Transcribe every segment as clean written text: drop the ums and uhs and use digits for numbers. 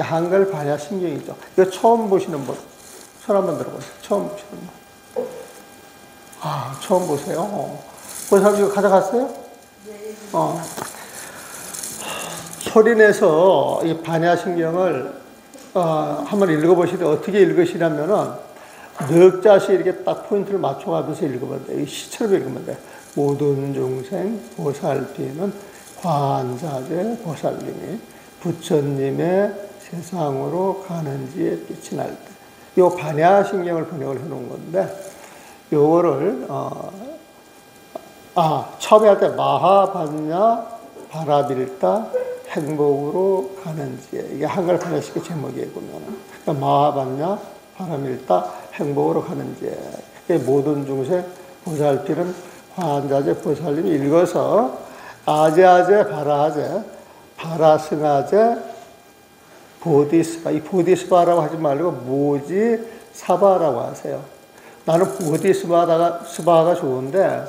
한글 반야신경이죠. 이거 처음 보시는 분, 손 한번 들어보세요. 처음 보시는 분. 아, 처음 보세요. 고사님 이거 가져갔어요? 네. 소리내서 이 반야신경을 한번 읽어보시되 어떻게 읽으시냐면은 넉 자씩 이렇게 딱 포인트를 맞춰가면서 읽으면 돼. 이 시처럼 읽으면 돼. 모든 중생 보살피는 관자재 보살님이 부처님의 세상으로 가는지에 빛이 날 때. 요 반야신경을 번역을 해놓은 건데, 요거를, 처음에 할 때 마하반야 바라빌다 행복으로 가는지에. 이게 한글 번역식 제목이에요, 보면은. 그러니까 마하반야 바라빌다 행복으로 가는지에. 모든 중생 보살피는 관자재 보살님이 읽어서 아제아제 바라하제 바라승하제 보디스바. 이 보디스바라고 하지 말고 모지사바라고 하세요. 나는 보디스바가 좋은데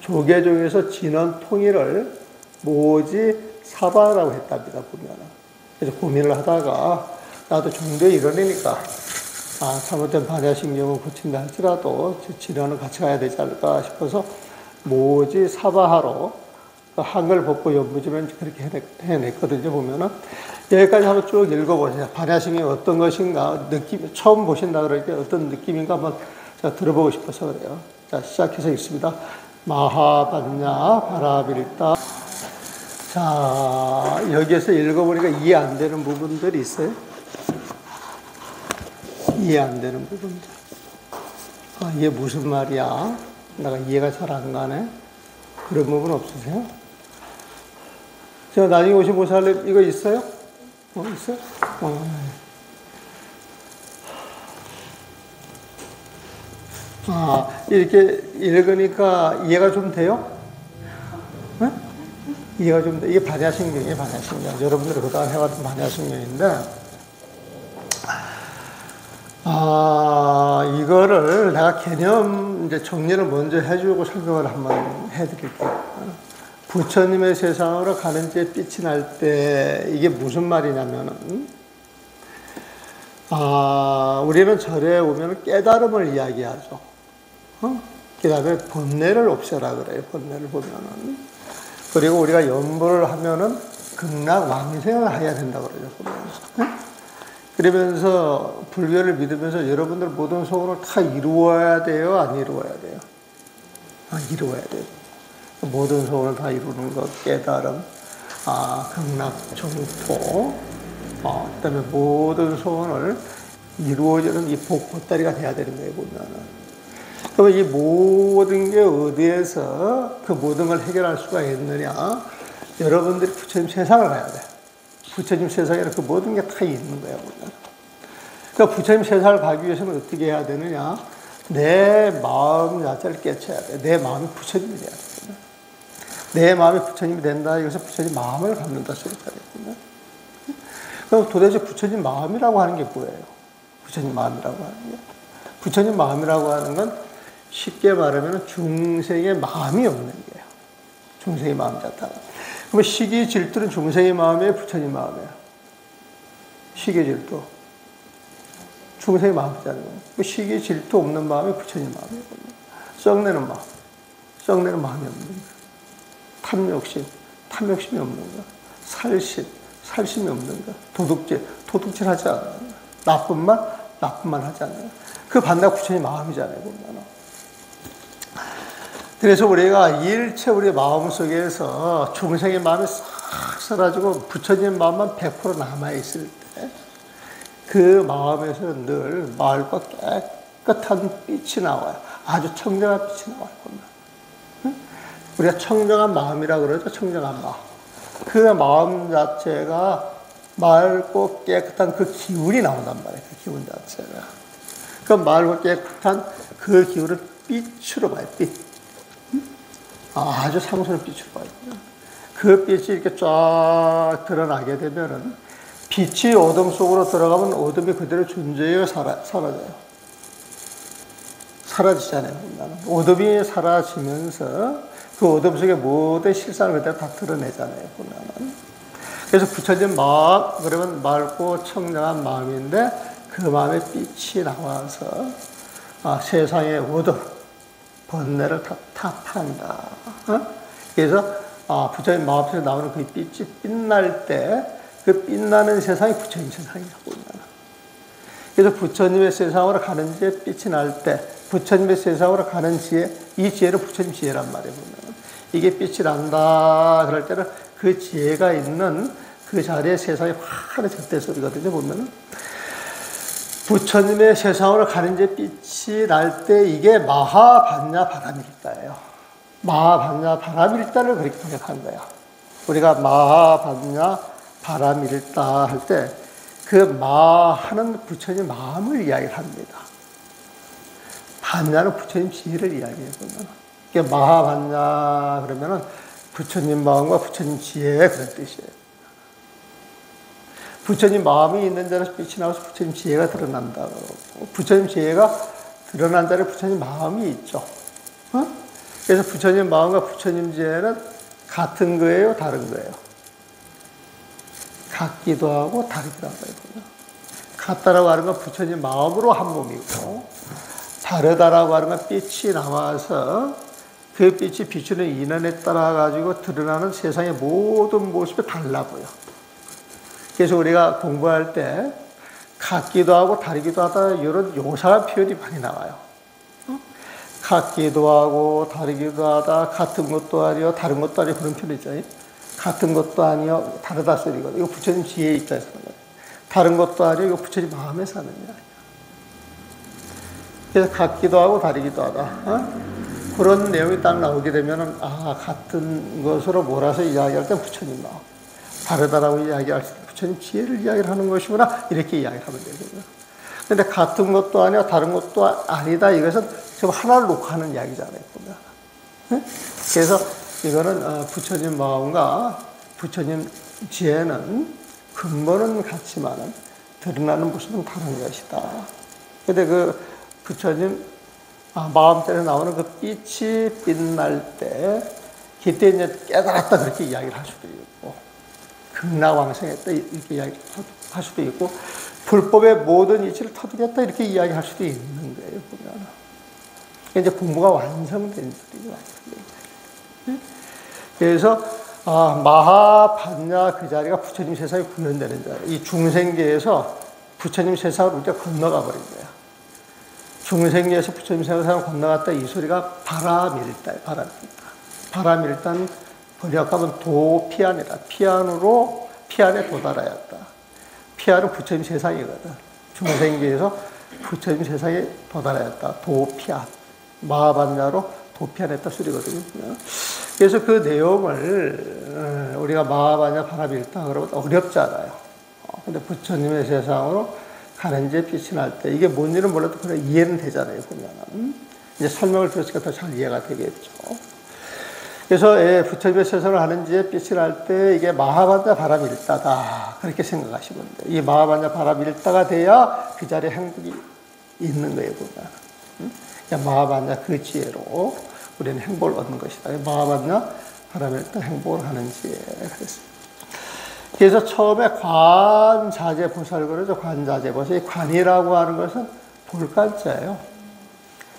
조계 중에서 진원 통일을 모지사바라고 했답니다. 보면. 그래서 고민을 하다가 나도 종교에 이러니까 잘못된 반야신경을 고친다 할지라도 진원은 같이 가야 되지 않을까 싶어서 모지사바하로 한글 법보 연부지면 그렇게 해냈거든요. 보면은 여기까지 한번 쭉 읽어보세요. 반야신경이 어떤 것인가, 느낌, 처음 보신다 그러니까 어떤 느낌인가 한번 제가 들어보고 싶어서 그래요. 자, 시작해서 읽습니다. 마하반야 바라빌다. 자, 여기에서 읽어보니까 이해 안 되는 부분들이 있어요. 이해 안 되는 부분들. 이게 무슨 말이야? 내가 이해가 잘 안 가네. 그런 부분 없으세요? 제가 나중에 오신 보살님 이거 있어요? 있어요? 이렇게 읽으니까 이해가 좀 돼요? 네? 이해가 좀 돼. 이게 반야신경이에요, 반야신경. 여러분들이 그동안 해왔던 반야신경인데, 이거를 내가 개념 이제 정리를 먼저 해주고 설명을 한번 해드릴게요. 부처님의 세상으로 가는 제 빛이 날 때 이게 무슨 말이냐면은, 우리는 절에 오면 깨달음을 이야기하죠. 그 다음에 번뇌를 없애라 그래요. 번뇌를 보면은. 그리고 우리가 연보를 하면은 극락 왕생을 해야 된다고 그러죠. 그러면서 불교를 믿으면서 여러분들 모든 소원을 다 이루어야 돼요? 안 이루어야 돼요? 이루어야 돼요. 모든 소원을 다 이루는 것, 깨달음, 극락, 정토, 그 다음에 모든 소원을 이루어지는 이 보따리가 돼야 되는 거예요, 보면은. 그러면 이 모든 게 어디에서 그 모든 걸 해결할 수가 있느냐? 여러분들이 부처님 세상을 가야 돼. 부처님 세상에는 그 모든 게 다 있는 거예요, 보면. 그러니까 부처님 세상을 가기 위해서는 어떻게 해야 되느냐? 내 마음 자체를 깨쳐야 돼. 내 마음이 부처님이 돼야 되거든. 내 마음이 부처님이 된다. 여기서 부처님 마음을 갖는다 소리가 되거든요. 그럼 도대체 부처님 마음이라고 하는 게 뭐예요? 부처님 마음이라고 하는 게. 부처님 마음이라고 하는 건 쉽게 말하면 중생의 마음이 없는 거예요. 중생의 마음 자체가. 그럼 시기 질투는 중생의 마음이에요? 부처님 마음이에요? 시기 질투. 중생의 마음이잖아요. 시기 질투 없는 마음이 부처님 마음이에요. 썩내는 마음. 썩내는 마음이 없는 거예요. 탐욕심. 탐욕심이 없는 거예요. 살심. 살심이 없는 거예요. 도둑질. 도둑질 하지 않아요. 나쁜 말 하지 않아요. 그 반대가 부처님 마음이잖아요. 보면. 그래서 우리가 일체 우리 마음 속에서 중생의 마음이 싹 사라지고 부처님 마음만 100% 남아있을 때 그 마음에서 늘 맑고 깨끗한 빛이 나와요. 아주 청정한 빛이 나와요. 보면. 우리가 청정한 마음이라고 그러죠. 청정한 마음. 그 마음 자체가 맑고 깨끗한 그 기운이 나온단 말이에요. 그 기운 자체가. 그 맑고 깨끗한 그 기운을 빛으로 봐요. 빛. 아주 상스러운 빛으로 봐요. 그 빛이 이렇게 쫙 드러나게 되면은 빛이 어둠 속으로 들어가면 어둠이 그대로 존재해요? 사라져요? 사라지잖아요. 어둠이 사라지면서 그 어둠 속에 모든 실상을 그대로 다 드러내잖아요. 보면은. 그래서 부처님 마음, 그러면 맑고 청량한 마음인데 그 마음에 빛이 나와서 세상의 모든 번뇌를 다 타파한다. 그래서 부처님 마음에서 나오는 그 빛이 빛날 때 그 빛나는 세상이 부처님 세상이라고. 그래서 부처님의 세상으로 가는 지에 빛이 날 때 부처님의 세상으로 가는 지혜, 이 지혜를 부처님 지혜란 말이에요. 보면 이게 빛이 난다 그럴 때는 그 지혜가 있는 그 자리에 세상이 환해졌대 소리거든요. 보면은 부처님의 세상으로 가는 지에 빛이 날 때 이게 마하반야 바라밀다예요. 마하반야 바라밀다를 그렇게 번역한 거야. 우리가 마하반야 바라밀다 할 때 그 마하는 부처님 마음을 이야기를 합니다. 반야는 부처님 지혜를 이야기해 보면. 이게 마하반야 그러면은 부처님 마음과 부처님 지혜 그런 뜻이에요. 부처님 마음이 있는 자리에서 빛이 나와서 부처님 지혜가 드러난다. 부처님 지혜가 드러난 자리에 부처님 마음이 있죠. 그래서 부처님 마음과 부처님 지혜는 같은 거예요, 다른 거예요? 같기도 하고 다르기도 하고. 같다라고 하는 건 부처님 마음으로 한 몸이고, 다르다라고 하는 건 빛이 나와서 그 빛이 비추는 인연에 따라 가지고 드러나는 세상의 모든 모습이 달라 보여. 그래서 우리가 공부할 때 같기도 하고 다르기도 하다 이런 요사 표현이 많이 나와요. 같기도 하고 다르기도 하다, 같은 것도 아니요 다른 것도 아니요 그런 표현이죠. 같은 것도 아니요 다르다 소리거든요. 이거 부처님 지혜 입장에서 하는 거예요. 다른 것도 아니요 이거 부처님 마음에서 하는 이야기예요. 그래서 같기도 하고 다르기도 하다. 그런 내용이 딱 나오게 되면은 같은 것으로 몰아서 이야기할 때 부처님 마음, 다르다라고 이야기할 때 부처님 지혜를 이야기를 하는 것이구나 이렇게 이야기를 하면 되거든요. 근데 같은 것도 아니야 다른 것도 아니다 이것은 지금 하나를 놓고 하는 이야기잖아요. 그래서 이거는 부처님 마음과 부처님 지혜는 근본은 같지만은 드러나는 모습은 다른 것이다. 근데 그 부처님 마음대로 나오는 그 빛이 빛날 때 그때 이제 깨달았다 그렇게 이야기를 할 수도 있고 극락왕생했다 이렇게 이야기할 수도 있고 불법의 모든 이치를 터득했다 이렇게 이야기할 수도 있는 거예요. 보면 이제 공부가 완성된 소리죠. 그래서 마하반야 그 자리가 부처님 세상에 구현되는 자리. 이 중생계에서 부처님 세상을 우리가 건너가 버린 거야. 중생계에서 부처님 세상을 건너갔다 이 소리가 바라밀다. 바라밀단 번역하면 도피안이다. 피안으로 피안에 도달하였다. 피안은 부처님 세상이거든. 중생계에서 부처님 세상에 도달하였다. 도피안. 마하반야로 도피안했다 소리거든요. 그래서 그 내용을 우리가 마하반야 바라밀다 그러면 어렵잖아요. 근데 부처님의 세상으로 가는 제 빛이 날 때 이게 뭔지는 몰라도 그냥 이해는 되잖아요. 보면은 이제 설명을 들으니까 더 잘 이해가 되겠죠. 그래서 부처님의 세상을 가는 지에 빛이 날 때 이게 마하반야 바라밀다다 그렇게 생각하시면 돼요. 이 마하반야 바라밀다가 돼야 그 자리에 행복이 있는 거예요. 보면 마하반야 그 지혜로 우리는 행복을 얻는 것이다. 마하반야 바라밀다 행복을 하는 지혜 그랬어요. 그래서 처음에 관자재 보살 그러죠. 관자재 보살. 이 관이라고 하는 것은 볼관자예요.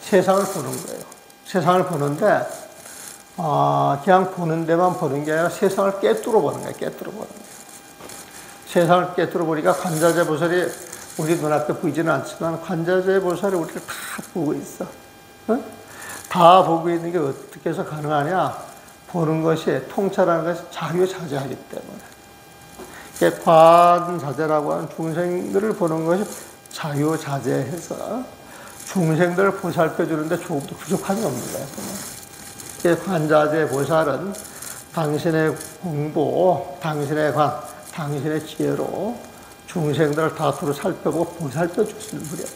세상을 보는 거예요. 세상을 보는데 그냥 보는 데만 보는 게 아니라 세상을 꿰뚫어 보는 거예요. 꿰뚫어 보는 거예요. 세상을 꿰뚫어 보니까 관자재 보살이 우리 눈앞에 보이지는 않지만 관자재 보살이 우리를 다 보고 있어. 응? 다 보고 있는 게 어떻게 해서 가능하냐? 보는 것이 통찰하는 것이 자유자재하기 때문에. 관자재라고 하는 중생들을 보는 것이 자유자재해서 중생들을 보살펴 주는데 조금도 부족함이 없는 거예요. 관자재 보살은 당신의 공부, 당신의 관, 당신의 지혜로 중생들을 다 두루 살펴보고 보살펴 주시는 분이에요.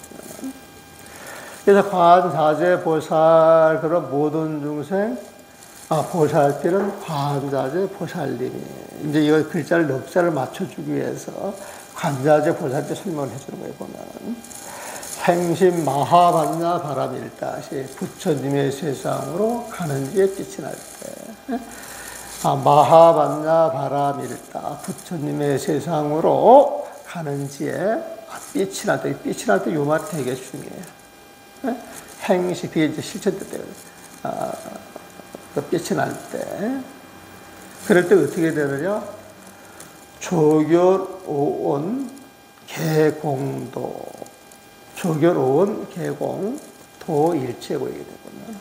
그래서 관자재 보살 그런 모든 중생 보살필은 관자재 보살님이 이제 이거 글자를 넉자를 맞춰주기 위해서 관자재 보살께 설명을 해주는 거예요. 보면 행심 마하반야 바라밀다시 부처님의 세상으로 가는 지에 빛이 날 때 마하반야 바라밀다. 부처님의 세상으로 가는지에 빛이 날 때, 빛이 날 때 요 말이 되게 중요해요. 행시, 그게 이제 실천 때, 그 빛이 날 때. 그럴 때 어떻게 되느냐? 조결오온 개공도. 조결오온 개공, 도일체고 이게 되거든요.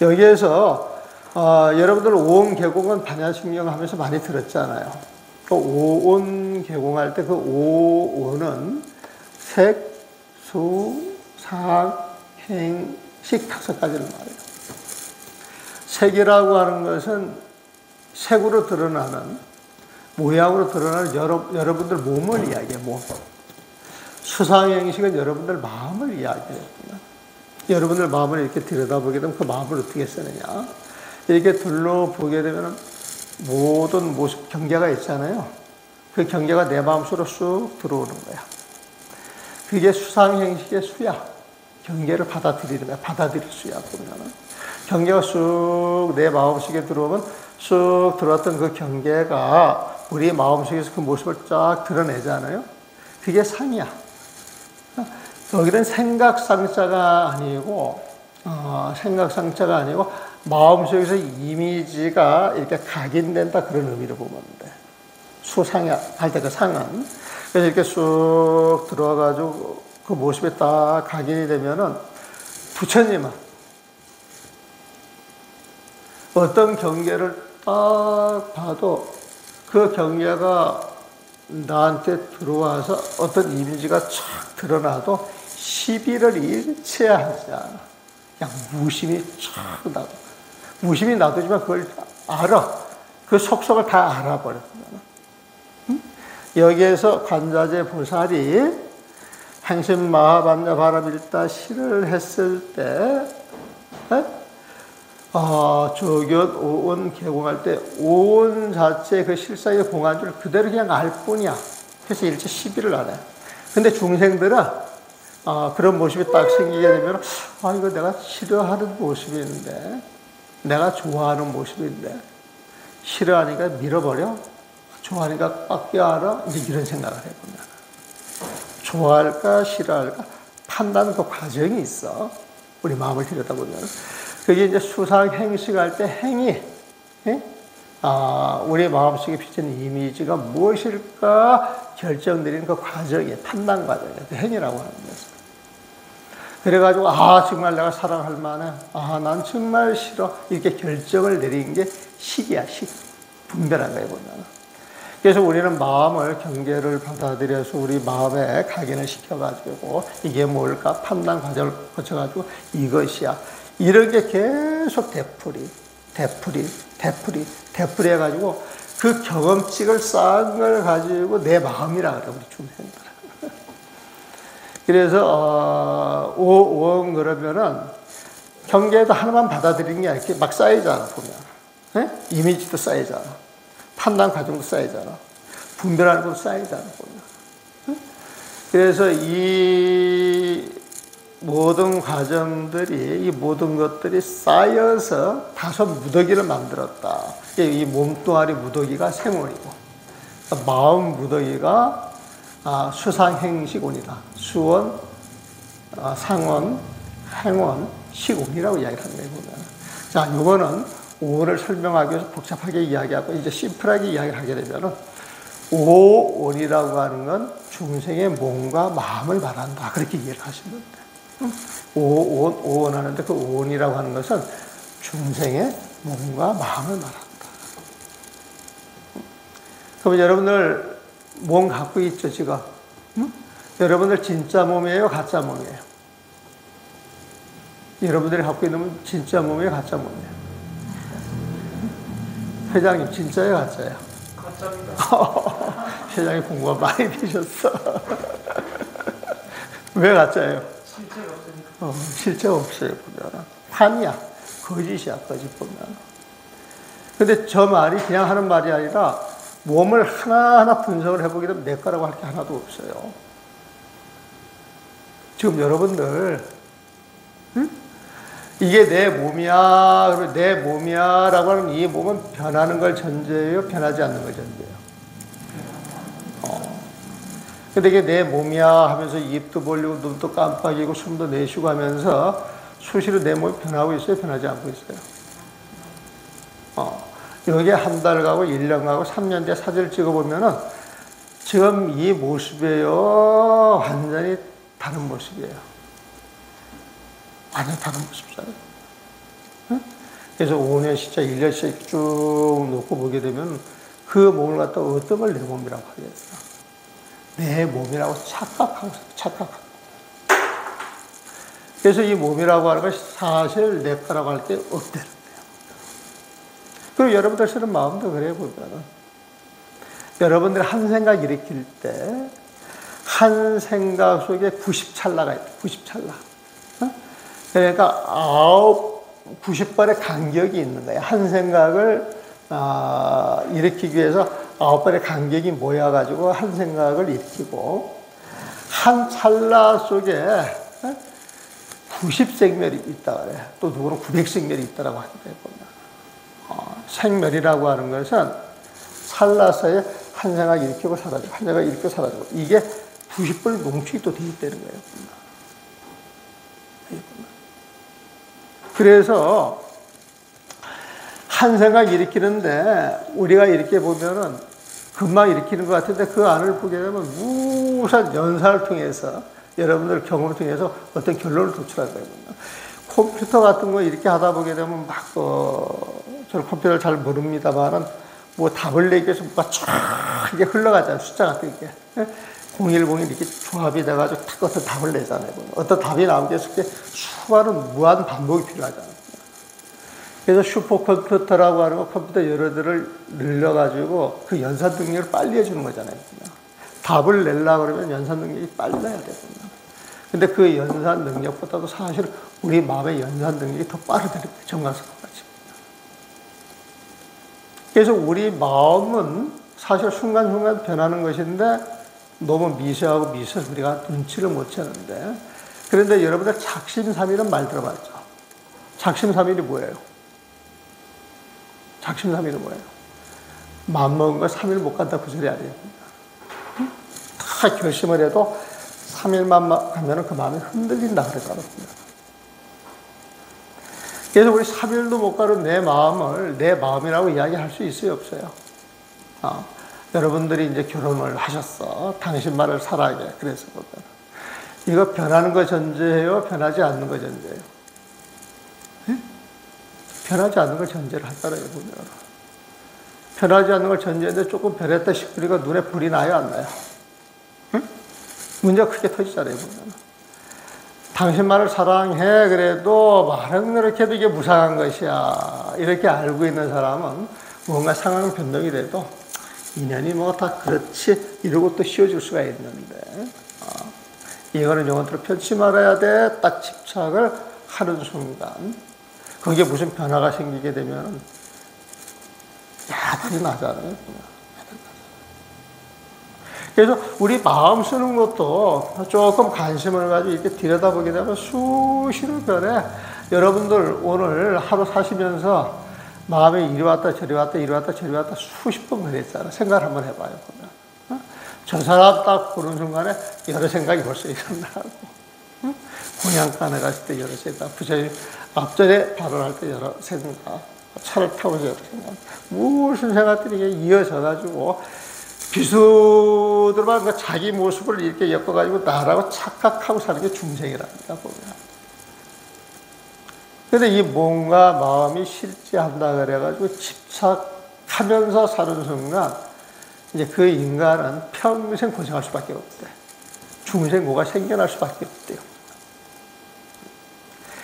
여기에서 여러분들 오온 개공은 반야심경 하면서 많이 들었잖아요. 또 오온 개공할 때 그 오온은 색, 수, 상, 행, 식 5가지를 말해요. 색이라고 하는 것은 색으로 드러나는, 모양으로 드러나는 여러분들 몸을 이야기해요. 몸. 수상행식은 여러분들 마음을 이야기해요. 여러분들 마음을 이렇게 들여다보게 되면 그 마음을 어떻게 쓰느냐. 이렇게 둘러보게 되면 모든 모습, 경계가 있잖아요. 그 경계가 내 마음속으로 쑥 들어오는 거야. 그게 수상행식의 수야. 경계를 받아들이는 거야. 받아들일 수야. 보면은. 경계가 쑥 내 마음속에 들어오면 쑥 들어왔던 그 경계가 우리 마음속에서 그 모습을 쫙 드러내잖아요. 그게 상이야. 여기는 생각상자가 아니고, 생각상자가 아니고, 마음속에서 이미지가 이렇게 각인된다. 그런 의미로 보면 돼. 수상이 할 때 그 상은. 그래서 이렇게 쑥 들어와가지고 그 모습에 딱 각인이 되면은 부처님은 어떤 경계를 딱 봐도 그 경계가 나한테 들어와서 어떤 이미지가 촥 드러나도 시비를 일체하지 않아. 그냥 무심히 촥 나도. 무심히 놔두지만 그걸 알아. 그 속속을 다 알아버려. 여기에서 관자재 보살이 행심 마하반야 바라밀다 시를 했을 때, 조견 오온 개공할 때 오온 자체 그 실상의 공안주를 그대로 그냥 알 뿐이야. 그래서 일체 시비를 안 해. 근데 중생들은 그런 모습이 딱 생기게 되면 이거 내가 싫어하는 모습인데, 내가 좋아하는 모습인데, 싫어하니까 밀어버려? 좋아하니까 꽉 껴안아? 이제 이런 생각을 해보면. 좋아할까, 싫어할까? 판단 그 과정이 있어. 우리 마음을 들여다보면. 그게 이제 수상 행식할 때 행이, 우리 마음속에 비치는 이미지가 무엇일까 결정드리는 그 과정이, 판단 과정이에요. 그 행이라고 하는 거죠. 그래가지고, 정말 내가 사랑할 만해. 난 정말 싫어. 이렇게 결정을 내리는 게 식이야, 식. 분별한 거예요, 보면. 그래서 우리는 마음을 경계를 받아들여서 우리 마음에 각인을 시켜가지고 이게 뭘까 판단 과정을 거쳐가지고 이것이야. 이런 게 계속 되풀이 해가지고 그 경험칙을 쌓은 걸 가지고 내 마음이라 그래, 우리 중생들은. 그래서, 오원 그러면은 경계도 하나만 받아들이는 게 아니라 막 쌓이잖아, 보면. 이미지도 쌓이잖아. 판단 과정도 쌓이잖아. 분별하는 것도 쌓이잖아, 보면. 그래서 이 모든 과정들이, 이 모든 것들이 쌓여서 다소 무더기를 만들었다. 이 몸뚱아리 무더기가 생원이고, 마음 무더기가 수상행식원이다. 수원, 상원, 행원, 식원이라고 이야기를 하는 거예요, 보면. 자, 요거는 오온을 설명하기 위해서 복잡하게 이야기하고, 이제 심플하게 이야기를 하게 되면은, 오온이라고 하는 건 중생의 몸과 마음을 말한다. 그렇게 이해를 하시면 돼요. 오온 하는데 그 오온이라고 하는 것은 중생의 몸과 마음을 말한다. 그럼 여러분들 몸 갖고 있죠, 지금? 여러분들 진짜 몸이에요, 가짜 몸이에요? 여러분들이 갖고 있는 몸은 진짜 몸이에요, 가짜 몸이에요? 회장님, 진짜예요, 가짜예요? 가짜입니다. 회장님 공부가 많이 되셨어. 왜 가짜예요? 실체가 없으니까. 실체가 없어요, 보면. 판이야. 거짓이야, 거짓 보면. 근데 저 말이 그냥 하는 말이 아니라 몸을 하나하나 분석을 해보게 되면 내 거라고 할 게 하나도 없어요. 지금 여러분들, 이게 내 몸이야. 그리고 내 몸이야. 라고 하는 이 몸은 변하는 걸 전제예요? 변하지 않는 걸 전제예요? 근데 이게 내 몸이야 하면서 입도 벌리고 눈도 깜빡이고 숨도 내쉬고 하면서 수시로 내 몸이 변하고 있어요? 변하지 않고 있어요? 여기에 한 달 가고 1년 가고 3년 뒤에 사진을 찍어보면은 지금 이 모습이에요. 완전히 다른 모습이에요. 완전히 다른 모습이잖아요. 그래서 5년 진짜 1년씩 쭉 놓고 보게 되면 그 몸을 갖다 어떤 걸 내 몸이라고 하겠어? 내 몸이라고 착각하고. 그래서 이 몸이라고 하는 것이 사실 내 거라고 할 게 없다는 거예요. 그리고 여러분들 쓰는 마음도 그래요, 보면은. 여러분들이 한 생각 일으킬 때, 한 생각 속에 90찰나가 있다, 90찰나. 그러니까 90번의 간격이 있는 거예요. 한 생각을 일으키기 위해서 9번의 간격이 모여가지고 한 생각을 일으키고, 한 찰나 속에 90생멸이 있다 그래요. 또 누구는 900생멸이 있다라고 하기도 해요. 생멸이라고 하는 것은 찰나 사이에 한 생각 일으키고 사라지고, 한 생각 일으키고 사라지고, 이게 90번의 농축이 또 돼 있다는 거예요. 그래서 한 생각 일으키는데 우리가 이렇게 보면은 금방 일으키는 것 같은데 그 안을 보게 되면 무수한 연산을 통해서 여러분들 경험을 통해서 어떤 결론을 도출할 거예요. 컴퓨터 같은 거 이렇게 하다 보게 되면 막 저는 컴퓨터를 잘 모릅니다만은 뭐 답을 내기 위해서 뭐가 쫙 이게 흘러가잖아요. 숫자 같은 게 0101 이렇게 조합이 돼가지고 딱 어떤 답을 내잖아요. 어떤 답이 나오기 위해서 수많은 무한 반복이 필요하잖아요. 그래서 슈퍼컴퓨터라고 하는 거 컴퓨터 여러들을 늘려가지고 그 연산 능력을 빨리 해주는 거잖아요. 답을 내려고 그러면 연산 능력이 빨라야 되거든요. 근데 그 연산 능력보다도 사실 우리 마음의 연산 능력이 더 빠르다는 거예요. 정관석과 같이. 그래서 우리 마음은 사실 순간순간 변하는 것인데 너무 미세하고 미세해서 우리가 눈치를 못 채는데, 그런데 여러분들 작심삼일은 말 들어봤죠? 작심삼일이 뭐예요? 작심삼일은 뭐예요? 마음먹은 거 3일 못 간다 그 소리 아니에요? 다 결심을 해도 3일만 가면 그 마음이 흔들린다 그랬잖아요. 그래서 우리 3일도 못 가는 내 마음을 내 마음이라고 이야기할 수 있어요, 없어요? 여러분들이 이제 결혼을 하셨어. 당신 말을 사랑해. 그래서 이거 변하는 거 전제예요? 변하지 않는 거 전제예요? 네? 변하지 않는 걸 전제를 하잖아요, 보면. 변하지 않는 걸 전제인데 조금 변했다 싶으니까 눈에 불이 나요, 안 나요? 응? 문제가 크게 터지잖아요, 보면. 당신 말을 사랑해. 그래도 말은 그렇게 해도 이게 무상한 것이야. 이렇게 알고 있는 사람은 뭔가 상황 변동이 돼도 인연이 뭐 다 그렇지 이러고 또 씌워줄 수가 있는데, 이거는 영혼들로 편치 말아야 돼. 딱 집착을 하는 순간 거기에 무슨 변화가 생기게 되면 야단이 나잖아요. 그래서 우리 마음 쓰는 것도 조금 관심을 가지고 이렇게 들여다보게 되면 수시로 변해. 여러분들 오늘 하루 사시면서 마음에 이리 왔다 저리 왔다 이리 왔다 저리 왔다 수십 번 그랬잖아. 생각을 한번 해봐요. 보면. 저 사람 딱 보는 순간에 여러 생각이 벌써 일어나고, 공양간에 갔을 때 여러 생각, 부처님 앞전에 발언할 때 여러 생각, 차를 타고서 여러 생각, 무슨 생각들이 이어져가지고 비수들만 자기 모습을 이렇게 엮어가지고 나라고 착각하고 사는 게 중생이랍니다, 보면. 근데 이 몸과 마음이 실제한다 그래가지고 집착하면서 사는 순간 이제 그 인간은 평생 고생할 수밖에 없대. 중생고가 생겨날 수밖에 없대요.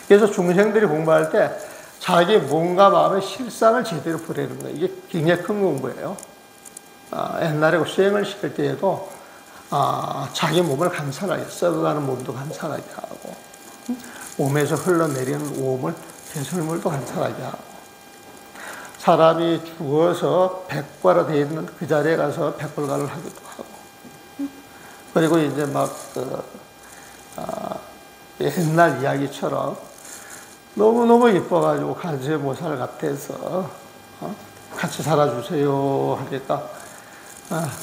그래서 중생들이 공부할 때 자기 몸과 마음의 실상을 제대로 보내는 거예요. 이게 굉장히 큰 공부예요. 옛날에 수행을 시킬 때에도 자기 몸을 관찰하게, 썩어가는 몸도 관찰하게 하고, 몸에서 흘러내리는 오물, 배설물도 관찰하게 하고, 사람이 죽어서 백과로 되어 있는 그 자리에 가서 백골간을 하기도 하고, 그리고 이제 막 옛날 이야기처럼 너무너무 이뻐가지고 간세모살 같아서 같이 살아주세요 하니까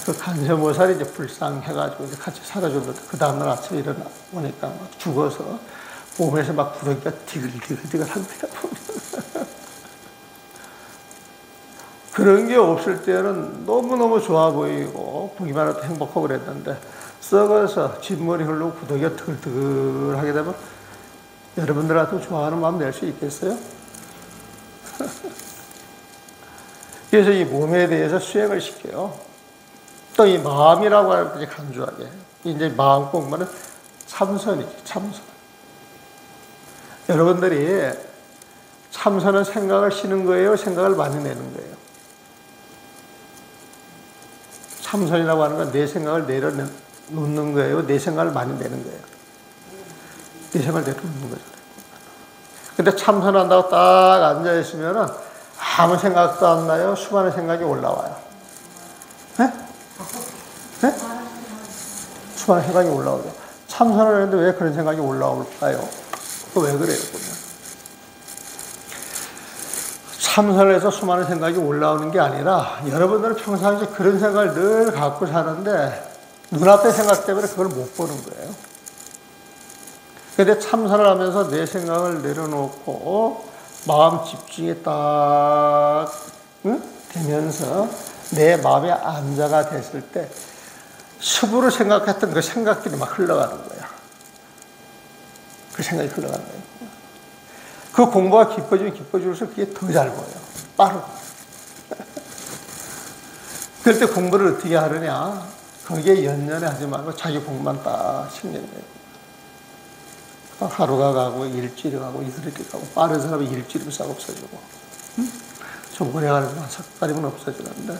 그 간세모살이 이제 불쌍해가지고 이제 같이 살아줬는데 그 다음날 아침에 일어나 보니까 막 죽어서 몸에서 막 구더기가 디글디글 한대요. 그런 게 없을 때는 너무너무 좋아 보이고 보기만 해도 행복하고 그랬는데 썩어서 진물이 흐르고 구더기가 드글드글 하게 되면 여러분들한테 좋아하는 마음 낼 수 있겠어요? 그래서 이 몸에 대해서 수행을 시켜요. 또 이 마음이라고 하는 게 간주하게. 이제 마음 공부는 참선이지, 참선. 여러분들이 참선은 생각을 쉬는 거예요? 생각을 많이 내는 거예요? 참선이라고 하는 건 내 생각을 내려놓는 거예요? 내 생각을 많이 내는 거예요? 내 생각을 내려놓는 거죠. 근데 참선한다고 딱 앉아있으면은 아무 생각도 안 나요? 수많은 생각이 올라와요. 네? 네? 수많은 생각이 올라오죠. 참선을 했는데 왜 그런 생각이 올라올까요? 또 왜 그래요, 보면? 참선을 해서 수많은 생각이 올라오는 게 아니라 여러분들은 평상시에 그런 생각을 늘 갖고 사는데 눈앞의 생각 때문에 그걸 못 보는 거예요. 근데 참선을 하면서 내 생각을 내려놓고 마음 집중이 딱 되면서 내 마음의 안자가 됐을 때 습으로 생각했던 그 생각들이 막 흘러가는 거야. 그 생각이 흘러가는 거예요. 그 공부가 깊어지면 깊어질수록 그게 더 잘 보여요. 빠르고. 그럴 때 공부를 어떻게 하느냐? 거기에 연연해 하지 말고 자기 공부만 딱 신경 내고. 하루가 가고 일주일이 가고 이틀이 가고 빠른 사람이 일주일이면 싹 없어지고 좀 오래 가는 건 석 달이면 없어지는데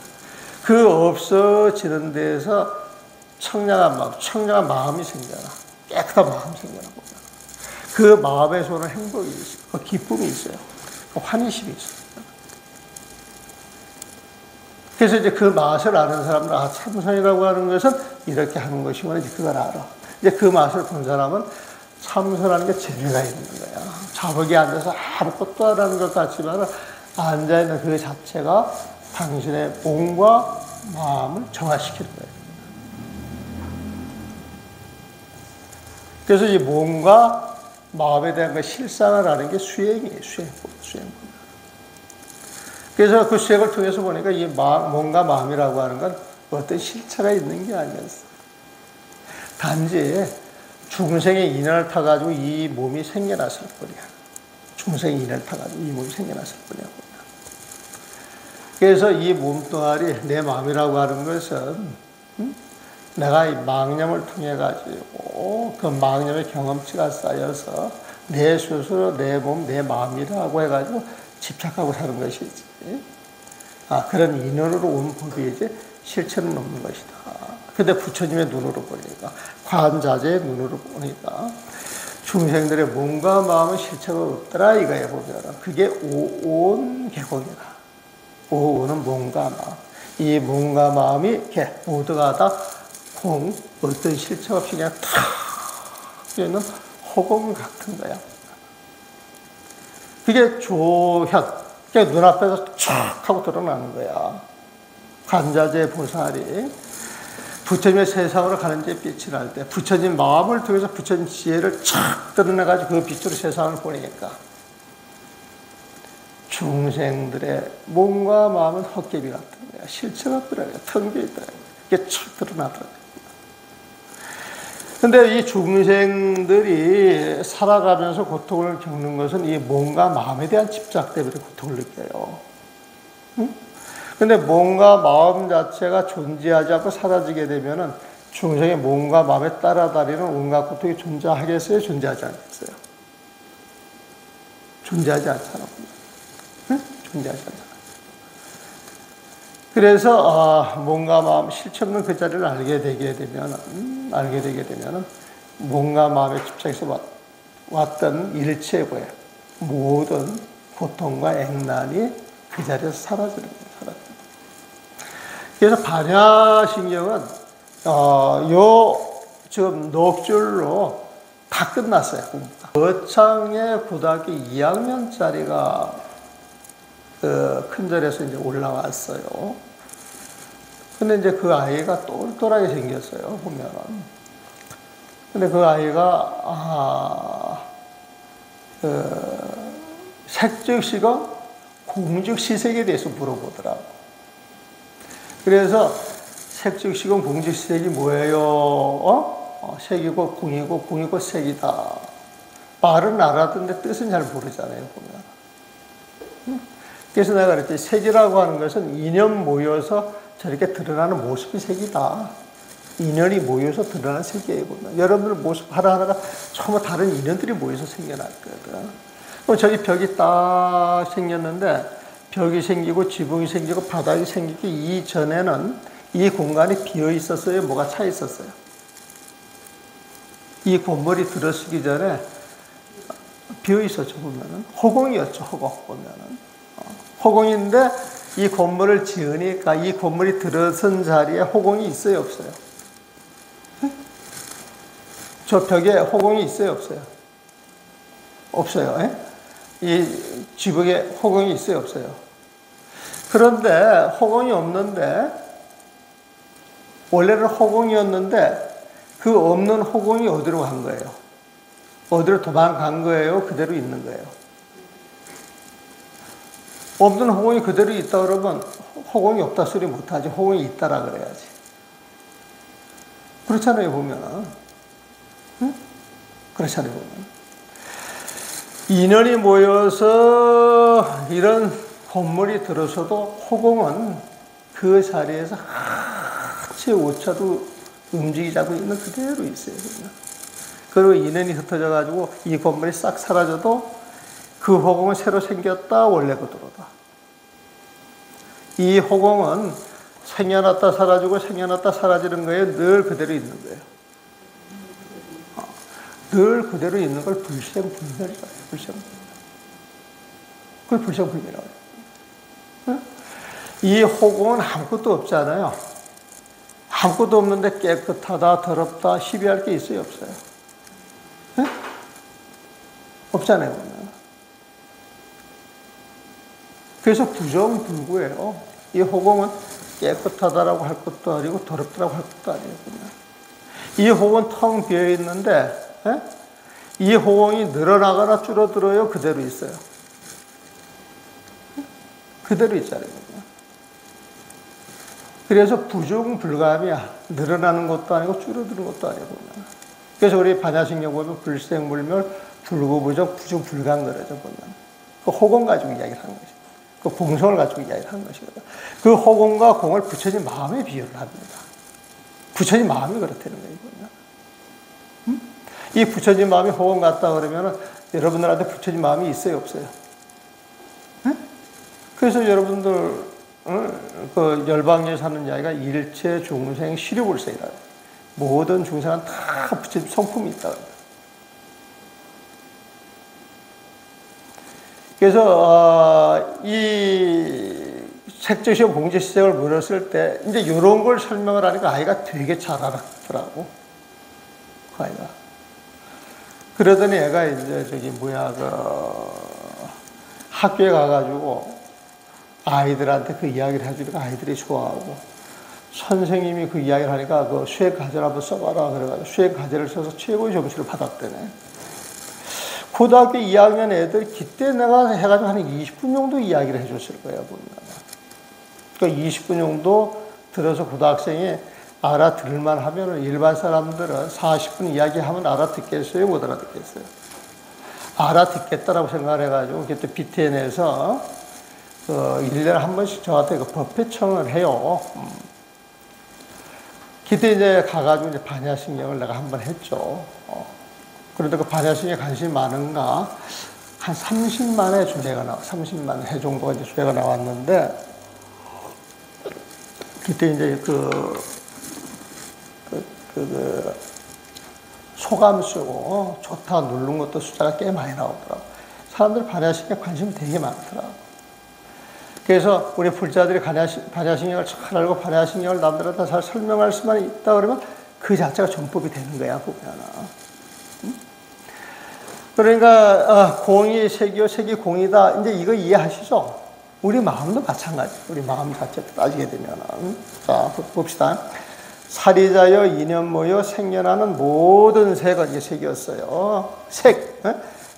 그 없어지는 데에서 청량한 마음이 생겨나. 깨끗한 마음이 생겨나. 그 마음에서는 행복이 있어요. 그 기쁨이 있어요. 그 환희심이 있어요. 그래서 이제 그 맛을 아는 사람들, 참선이라고 하는 것은 이렇게 하는 것이구나. 이제 그걸 알아. 이제 그 맛을 본 사람은 참선하는 게 재미가 있는 거야. 자복에 앉아서 아무것도 안 하는 것 같지만 앉아있는 그 자체가 당신의 몸과 마음을 정화시키는 거예요. 그래서 이 몸과 마음에 대한 그 실상을 아는 게 수행이에요. 수행법. 그래서 그 수행을 통해서 보니까 이 몸과 마음이라고 하는 건 어떤 실체가 있는 게 아니었어요. 단지 중생의 인연을 타가지고 이 몸이 생겨났을 뿐이야. 중생의 인연을 타가지고 이 몸이 생겨났을 뿐이야. 그래서 이 몸뚱아리, 내 마음이라고 하는 것은 내가 이 망념을 통해 가지고 그 망념의 경험치가 쌓여서 내 스스로 내 몸, 내 마음이라고 해가지고 집착하고 사는 것이지. 그런 인연으로 온 법이지 실체는 없는 것이다. 근데 부처님의 눈으로 보니까, 관자재의 눈으로 보니까 중생들의 몸과 마음은 실체가 없더라 이거에 보면 그게 오온 개공이다. 오온은 몸과 마음. 이 몸과 마음이 이렇게 모두가 다 어떤 실체 없이 그냥 탁 있는 허공 같은 거야. 그게 조현, 그게 눈앞에서 촥 하고 드러나는 거야. 관자재 보살이 부처님의 세상으로 가는 데 빛이 날 때, 부처님 마음을 통해서 부처님 지혜를 촥 드러내가지고 그 빛으로 세상을 보내니까 중생들의 몸과 마음은 헛개비 같은 거야. 실체가 없더라고요. 텅 비어 있더라고요. 이게 촥 드러나더라고요. 근데 이 중생들이 살아가면서 고통을 겪는 것은 이 몸과 마음에 대한 집착 때문에 고통을 느껴요. 근데 몸과 마음 자체가 존재하지 않고 사라지게 되면은 중생의 몸과 마음에 따라다니는 온갖 고통이 존재하겠어요? 존재하지 않겠어요? 존재하지 않잖아. 존재하지 않잖아. 그래서 몸과 마음 실체 없는 그 자리를 알게 되게 되면 몸과 마음의 집착에서 왔던 일체고의 모든 고통과 액난이 그 자리에서 사라지는 거예요. 그래서 반야신경은 지금 넉줄로 다 끝났어요, 공부가. 거창의 고등학교 2학년짜리가 큰절에서 이제 올라왔어요. 근데 이제 그 아이가 똘똘하게 생겼어요, 보면은. 근데 그 아이가, 색즉시건 공즉시색에 대해서 물어보더라고. 그래서 색즉시건 공즉시색이 뭐예요? 색이고 공이고 공이고 색이다. 말은 알아듣는데 뜻은 잘 모르잖아요, 보면. 그래서 내가 그랬지, 색이라고 하는 것은 인연 모여서 저렇게 드러나는 모습이 색이다. 인연이 모여서 드러나는 색이에요, 보면. 여러분들 모습 하나하나가 전부 다른 인연들이 모여서 생겨났거든. 그럼 저기 벽이 딱 생겼는데, 벽이 생기고 지붕이 생기고 바닥이 생기기 이전에는 이 공간이 비어 있었어요? 뭐가 차 있었어요? 이 건물이 들어서기 전에 비어 있었죠, 보면은. 허공이었죠, 허공, 보면은. 허공인데 이 건물을 지으니까 이 건물이 들어선 자리에 허공이 있어요, 없어요? 저 벽에 허공이 있어요, 없어요? 없어요. 에? 이 지붕에 허공이 있어요, 없어요? 그런데 허공이 없는데, 원래는 허공이었는데 그 없는 허공이 어디로 간 거예요? 어디로 도망간 거예요? 그대로 있는 거예요? 없는 허공이 그대로 있다 그러면 허공이 없다 소리 못하지. 허공이 있다라 그래야지. 그렇잖아요, 보면. 응? 그렇잖아요, 보면. 인연이 모여서 이런 건물이 들어서도 허공은 그 자리에서 하체 오차도 움직이지 않고 있는 그대로 있어요, 보면. 그리고 인연이 흩어져가지고 이 건물이 싹 사라져도 그 허공은 새로 생겼다, 원래 그대로다. 이 허공은 생겨났다 사라지고 생겨났다 사라지는 거예요. 늘 그대로 있는 거예요. 늘 그대로 있는 걸 불생불멸이라고 해요. 불생불멸. 그걸 불생불멸이라고 해요. 이 허공은 아무것도 없잖아요. 아무것도 없는데 깨끗하다, 더럽다, 시비할 게 있어요, 없어요? 없잖아요. 그래서 부정불구예요. 이 허공은 깨끗하다라고 할 것도 아니고 더럽다라고 할 것도 아니거든요. 이 허공은 텅 비어 있는데 이 허공이 늘어나거나 줄어들어요? 그대로 있어요? 그대로 있잖아요. 그래서 부정불감이야. 늘어나는 것도 아니고 줄어드는 것도 아니거든요. 그래서 우리 반야신경 보면 불생불멸, 불구부정, 부정불감 그러죠, 보면. 그 허공 가지고 이야기를 하는 것이죠. 그 공성을 가지고 이야기를 하는 것이거든요. 그 허공과 공을 부처님 마음에 비유를 합니다. 부처님 마음이 그렇다는 거거든요. 이 부처님 마음이 허공 같다 그러면 여러분들한테 부처님 마음이 있어요, 없어요? 그래서 여러분들 그 열방에 사는 이야기가 일체 중생 시류불생이라 모든 중생은 다 부처님 성품이 있다. 그래서 이 색즉시와 공즉시색을 물었을 때 이제 이런 걸 설명을 하니까 아이가 되게 잘 알았더라고. 그 아이가. 그러더니 애가 이제 학교에 가가지고 아이들한테 그 이야기를 해주니까 아이들이 좋아하고, 선생님이 그 이야기를 하니까 그 수행 과제를 한번 써봐라 그래가지고 수행 과제를 써서 최고의 점수를 받았대네. 고등학교 2학년 애들 그때 내가 해가지고 한 20분 정도 이야기를 해줬을 거예요, 보면. 그러니까 20분 정도 들어서 고등학생이 알아들을만 하면 일반 사람들은 40분 이야기하면 알아듣겠어요, 못 알아듣겠어요? 알아듣겠다라고 생각을 해가지고 그때 BTN에서 1년에 한 번씩 저한테 그 법회청을 해요. 그때 이제 가가지고 이제 반야신경을 내가 한 번 했죠. 그런데 그 반야신경에 관심이 많은가? 한 30만의 주제가 30만 회 정도가 이제 주제가 나왔는데, 그때 이제 소감 쓰고 좋다 누른 것도 숫자가 꽤 많이 나오더라고. 사람들 반야신경에 관심이 되게 많더라고. 그래서 우리 불자들이 반야신경을 잘 알고 반야신경을 남들한테 잘 설명할 수만 있다 그러면 그 자체가 전법이 되는 거야, 보면. 그러니까 공이 색이요, 색이 공이다. 이제 이거 이해하시죠? 우리 마음도 마찬가지. 우리 마음 자체 따지게 되면은 자 봅시다. 사리자여 이념모여 생겨나는 모든 색은 이게 색이었어요. 색.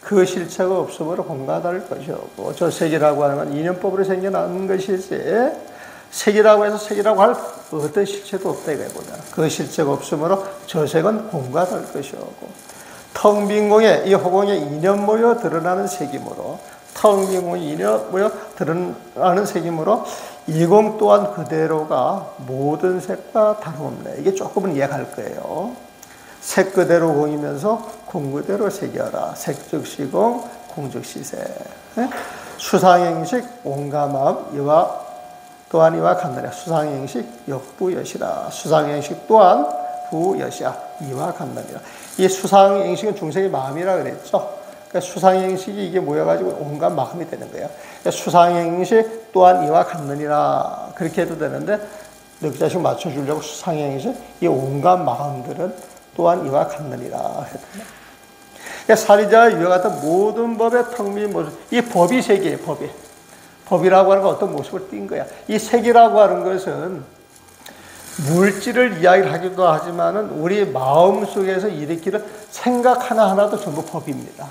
그 실체가 없으므로 공과 다를 것이었고 저 색이라고 하는 건 이념법으로 생겨나는 것이지 색이라고 해서 색이라고 할 어떤 실체도 없다 이거보다 그 실체가 없으므로 저 색은 공과 다를 것이었고 텅 빈 공에 이 허공에 이념 모여 드러나는 색이므로 텅 빈 공에 이념 모여 드러나는 색이므로 이 공 또한 그대로가 모든 색과 다름없네. 이게 조금은 이해할 거예요. 색 그대로 공이면서 공 그대로 색이어라. 색 즉시 공, 공 즉시 색. 수상행식 온갖 마음 이와 또한 이와 같느냐. 수상행식 역부여시라. 수상행식 또한 부여시야. 이와 같느니라. 이 수상행식은 중생의 마음이라 그랬죠. 그러니까 수상행식이 이게 모여가지고 온갖 마음이 되는 거예요. 그러니까 수상행식 또한 이와 같느니라. 그렇게 해도 되는데 넉자씩 맞춰주려고 수상행식 이 온갖 마음들은 또한 이와 같느니라. 그러니까 사리자와 이와 같은 모든 법의 텅 빈 모습. 이 법이 색이에요. 법이. 법이라고 하는 건 어떤 모습을 띈 거야. 이 색이라고 하는 것은 물질을 이야기를 하기도 하지만은 우리 마음 속에서 일으키는 생각 하나하나도 전부 법입니다.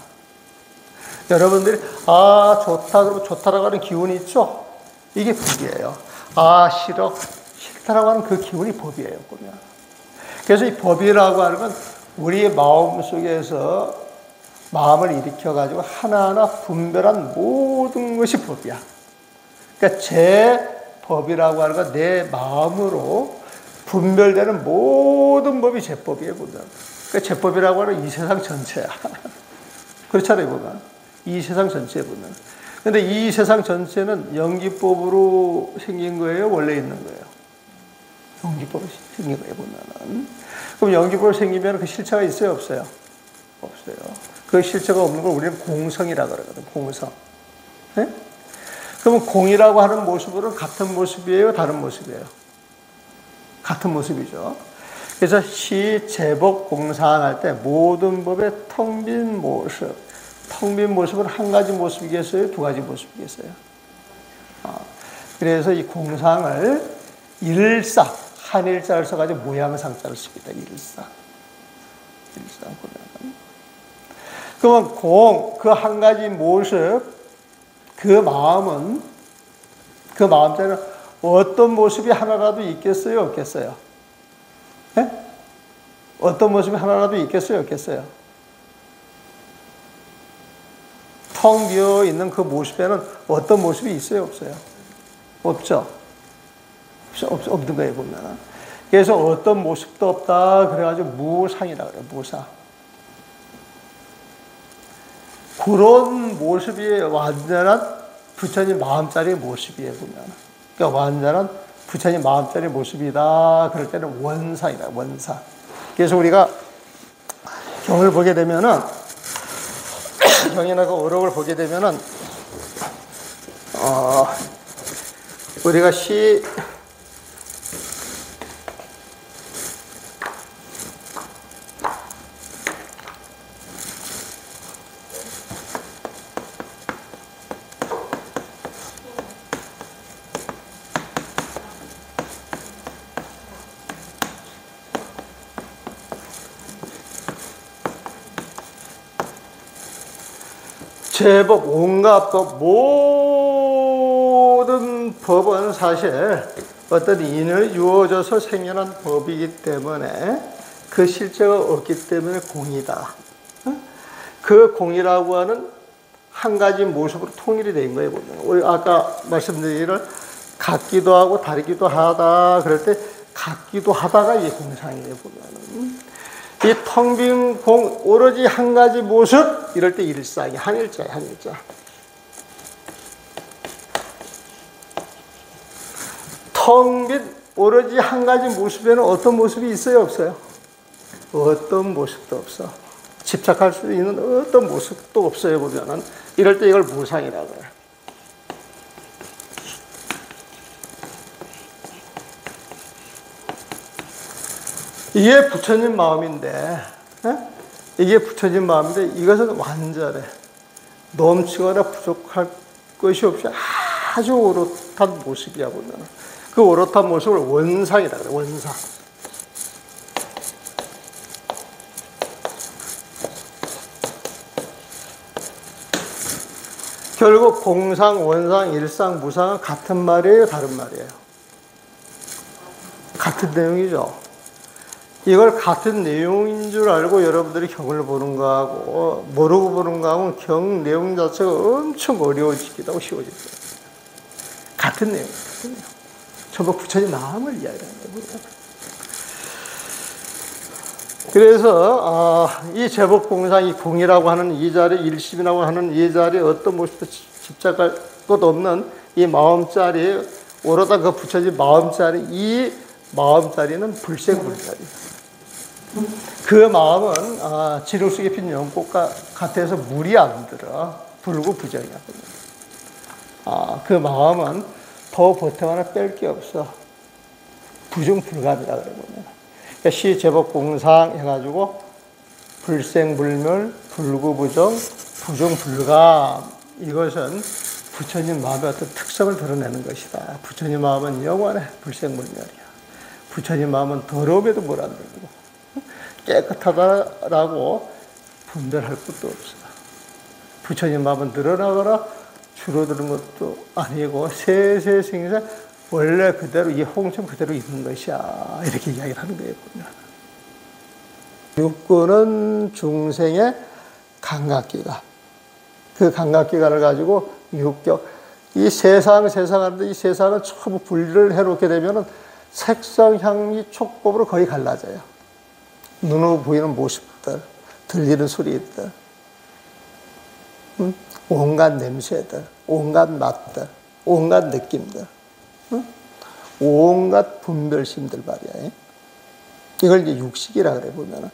여러분들이 좋다 그러면 좋다라고 하는 기운이 있죠? 이게 법이에요. 싫어 싫다라고 하는 그 기운이 법이에요. 보면. 그래서 이 법이라고 하는 건 우리의 마음 속에서 마음을 일으켜 가지고 하나하나 분별한 모든 것이 법이야. 그러니까 제 법이라고 하는 건 내 마음으로 분별되는 모든 법이 제법이에요, 보면. 그러니까 제법이라고 하는 이 세상 전체야. 그렇잖아요, 보면. 이 세상 전체에 보면. 근데 이 세상 전체는 연기법으로 생긴 거예요, 원래 있는 거예요? 연기법으로 생긴 거예요, 보면은. 그럼 연기법으로 생기면 그 실체가 있어요, 없어요? 없어요. 그 실체가 없는 걸 우리는 공성이라고 그러거든, 공성. 네? 그러면 공이라고 하는 모습으로는 같은 모습이에요, 다른 모습이에요? 같은 모습이죠. 그래서 시, 제법, 공상할 때 모든 법의 텅 빈 모습, 텅 빈 모습은 한 가지 모습이겠어요? 두 가지 모습이겠어요? 그래서 이 공상을 일사, 한일자를 써가지고 모양상자를 쓰겠다. 일사. 그러면 공, 그 한 가지 모습, 그 마음은, 그 마음자는 어떤 모습이 하나라도 있겠어요? 없겠어요? 네? 어떤 모습이 하나라도 있겠어요? 없겠어요? 텅 비어 있는 그 모습에는 어떤 모습이 있어요? 없어요? 없죠? 없는 거예요, 보면. 그래서 어떤 모습도 없다. 그래가지고 무상이라고 그래요, 무상. 그런 모습이 완전한 부처님 마음자리의 모습이에요, 보면. 그러니까 완전한 부처님 마음자리의 모습이다. 그럴 때는 원상이다, 원상. 그래서 우리가 경을 보게 되면은, 경이나 그 어록을 보게 되면은, 우리가 제법 온갖 법 모든 법은 사실 어떤 인을 이루어져서 생겨난 법이기 때문에 그 실체가 없기 때문에 공이다. 그 공이라고 하는 한 가지 모습으로 통일이 된 거예요. 보면 우리 아까 말씀드리기를 같기도 하고 다르기도 하다 그럴 때 같기도 하다가 이 공상이에요. 보면은 이 텅 빈 공, 오로지 한 가지 모습, 이럴 때 일상이 한일자야, 한일자. 텅 빈, 오로지 한 가지 모습에는 어떤 모습이 있어요, 없어요? 어떤 모습도 없어. 집착할 수 있는 어떤 모습도 없어요, 보면은. 이럴 때 이걸 무상이라고 해요. 이게 부처님 마음인데, 이게 부처진 마음인데 이것은 완전해. 넘치거나 부족할 것이 없이 아주 오롯한 모습이야 보면. 그 오롯한 모습을 원상이라 그래. 원상. 결국 공상, 원상, 일상, 무상은 같은 말이에요, 다른 말이에요? 같은 내용이죠. 이걸 같은 내용인 줄 알고 여러분들이 경을 보는 거하고 모르고 보는 거하고는 경 내용 자체가 엄청 어려워지기도 하고 쉬워지기도 해요. 같은 내용이거든요. 전부 부처님 마음을 이야기하는 거예요. 그래서 이 제법공상, 이 공이라고 하는 이 자리, 일심이라고 하는 이 자리에 어떤 모습도 집착할 것 없는 이 마음자리, 오로다 그 부처진 마음자리, 이 마음자리는 불생불자리예요. 그 마음은 지름 속에 핀 연꽃 같아서 물이 안 들어. 불구부정이야. 그 마음은 더 보태 하나 뺄 게 없어. 부정불감이라 그래 보면. 그러니까 시제법공상 해가지고 불생불멸, 불구부정, 부정불감, 이것은 부처님 마음의 어떤 특성을 드러내는 것이다. 부처님 마음은 영원해. 불생불멸이야. 부처님 마음은 더러움에도 물 안 들고 깨끗하다라고 분별할 것도 없어. 부처님 마음은 늘어나거나 줄어드는 것도 아니고 세세생생 원래 그대로 이 홍천 그대로 있는 것이야. 이렇게 이야기를 하는 거예요. 육군은 중생의 감각기관. 그 감각기관을 가지고 육경. 이 세상하는데 이 세상은 전부 분리를 해놓게 되면은 색상, 향미, 촉법으로 거의 갈라져요. 눈으로 보이는 모습들, 들리는 소리들, 온갖 냄새들, 온갖 맛들, 온갖 느낌들, 온갖 분별심들 말이야. 이걸 이제 육식이라 그래 보면은.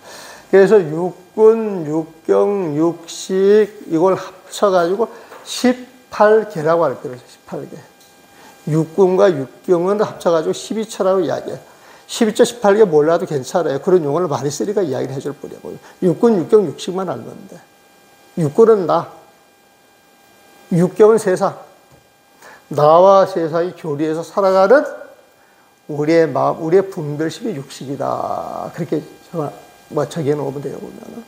그래서 육군, 육경, 육식 이걸 합쳐가지고 18개라고 할 거예요. 18개. 육군과 육경은 합쳐가지고 12처라고 이야기해요. 12처, 18개 몰라도 괜찮아요. 그런 용어를 많이 쓰니까 이야기를 해줄 뿐이고. 육군, 육경, 육식만 알면 돼. 육군은 나. 육경은 세상. 나와 세상이 교리해서 살아가는 우리의 마음, 우리의 분별심이 육식이다. 그렇게 적해 놓으면 돼요, 보면은.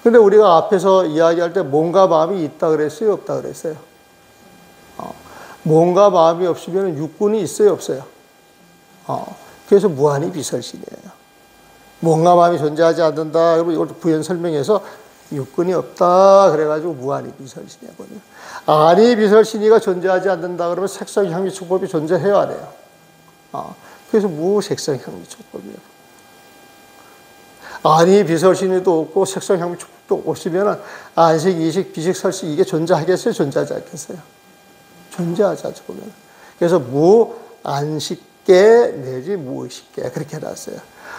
근데 우리가 앞에서 이야기할 때 몸과 마음이 있다 그랬어요? 없다 그랬어요? 몸과 마음이 없으면 육군이 있어요? 없어요? 그래서 무한히 비설신이에요. 몸과 마음이 존재하지 않는다. 그리고 이걸 부연 설명해서 육군이 없다. 그래가지고 무한히 비설신이야. 아니 비설신이가 존재하지 않는다. 그러면 색상, 향미, 촉법이 존재해야 안 해요. 그래서 무색상, 향미, 촉법이에요. 아니 비설신이도 없고 색상, 향미, 촉법도 없으면 안식, 이식, 비식, 설식 이게 존재하겠어요? 존재하지 않겠어요? 존재하지 않죠. 그래서 무안식계 내지 무의식계 그렇게 해놨어요.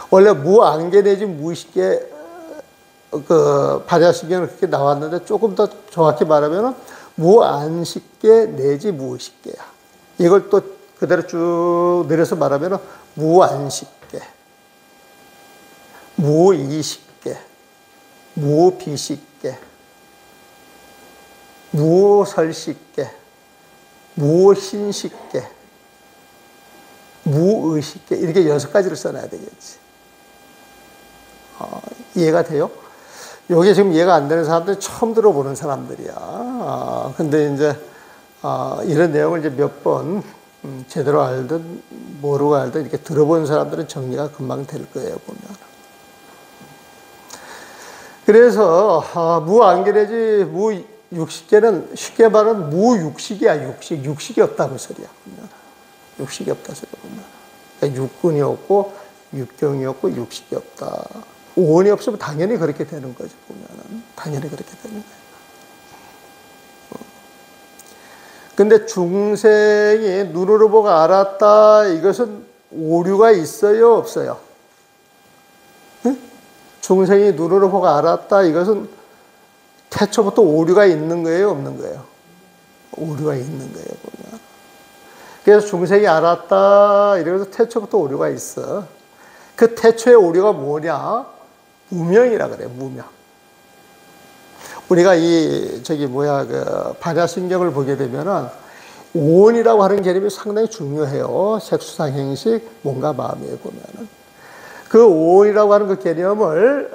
원래 무안계 내지 무의식계 발야식계는 그렇게 나왔는데 조금 더 정확히 말하면 무안식계 내지 무의식계야. 이걸 또 그대로 쭉 내려서 말하면 무안식계, 무이식계, 무비식계, 무설식계, 무신식계, 무의식계 이렇게 6가지를 써놔야 되겠지. 이해가 돼요? 이게 지금 이해가 안 되는 사람들이 처음 들어보는 사람들이야. 근데 이제 이런 내용을 이제 몇 번 제대로 알든 모르고 알든 이렇게 들어본 사람들은 정리가 금방 될 거예요, 보면. 그래서 무안계 내지 무육식계는 쉽게 말하면 무육식이야. 육식이 없다는 소리야. 보면. 육식이 없다 소리야. 보면. 그러니까 육군이 없고 육경이 없고 육식이 없다. 오온이 없으면 당연히 그렇게 되는 거지, 보면은. 당연히 그렇게 되는 거예요. 근데 중생이 눈으로 보고 알았다. 이것은 오류가 있어요, 없어요? 응? 중생이 눈으로 보고 알았다. 이것은 태초부터 오류가 있는 거예요, 없는 거예요? 오류가 있는 거예요, 보면. 그래서 중생이 알았다. 이러면서 태초부터 오류가 있어. 그 태초의 오류가 뭐냐? 무명이라 그래요. 무명. 우리가 반야신경을 보게 되면은 오온이라고 하는 개념이 상당히 중요해요. 색수상 행식, 몸과 마음에 보면은. 그 오온이라고 하는 그 개념을,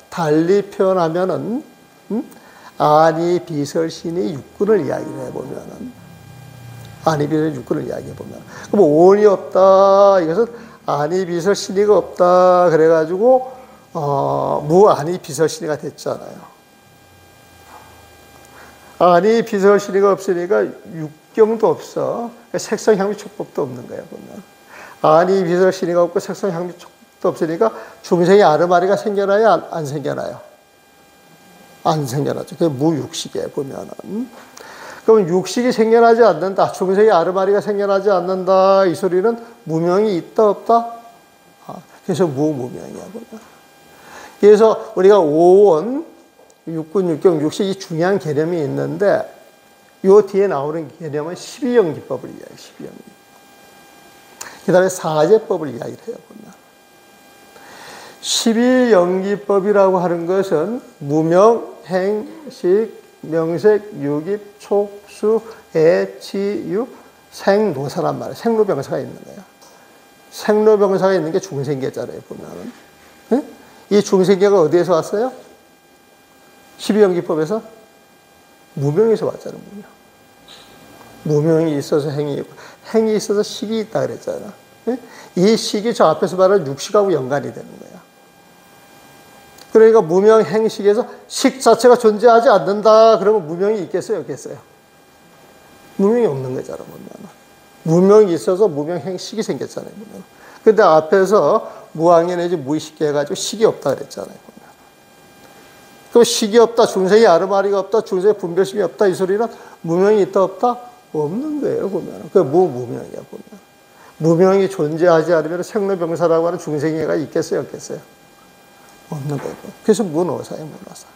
달리 표현하면은, 아니, 비설, 신이 육군을 이야기를 해보면은, 아니, 비설, 육군을 이야기해보면. 그럼 오온이 없다. 이것은 아니, 비설, 신이가 없다. 그래가지고, 무아니, 비설, 신이가 됐잖아요. 아니, 비설, 신이가 없으니까 육경도 없어. 색성, 향미, 촉법도 없는 거야, 보면. 아니, 비설, 신이가 없고 색성, 향미, 촉법도 없으니까 중생의 아르마리가 생겨나요? 안 생겨나요? 안 생겨나죠. 그게 무육식이에요, 보면은. 그럼 육식이 생겨나지 않는다. 중생의 아르마리가 생겨나지 않는다. 이 소리는 무명이 있다, 없다? 그래서 무무명이야, 보면. 그래서 우리가 오온, 육군, 육경, 육식 이 중요한 개념이 있는데 요 뒤에 나오는 개념은 12연기법을 이야기해요. 12연기. 그 다음에 사제법을 이야기를 해요. 보면. 12연기법이라고 하는 것은 무명, 행식, 명색, 유깁, 촉수, 애, 치, 유, 생노사란 말이에요. 생로병사가 있는 거예요. 생로병사가 있는 게 중생계잖아요. 보면은. 네? 이 중생계가 어디에서 왔어요? 12연기법에서 무명에서 왔잖아요. 무명이 있어서 행이 있고 행이 있어서 식이 있다 그랬잖아. 이 식이 저 앞에서 말하는 육식하고 연관이 되는 거야. 그러니까 무명 행식에서 식 자체가 존재하지 않는다. 그러면 무명이 있겠어요? 없겠어요? 무명이 없는 거잖아. 무명이 있어서 무명 행식이 생겼잖아요. 근데 앞에서 무왕에 내지 무의식계 해가지고 식이 없다 그랬잖아요. 그 식이 없다, 중생의 아르마리가 없다, 중생의 분별심이 없다, 이 소리는 무명이 있다, 없다? 없는 거예요, 보면. 그게 무명이야, 보면. 무명이 존재하지 않으면 생로병사라고 하는 중생애가 있겠어요, 없겠어요? 없는 거예요. 그래서 무노사예요, 무노사.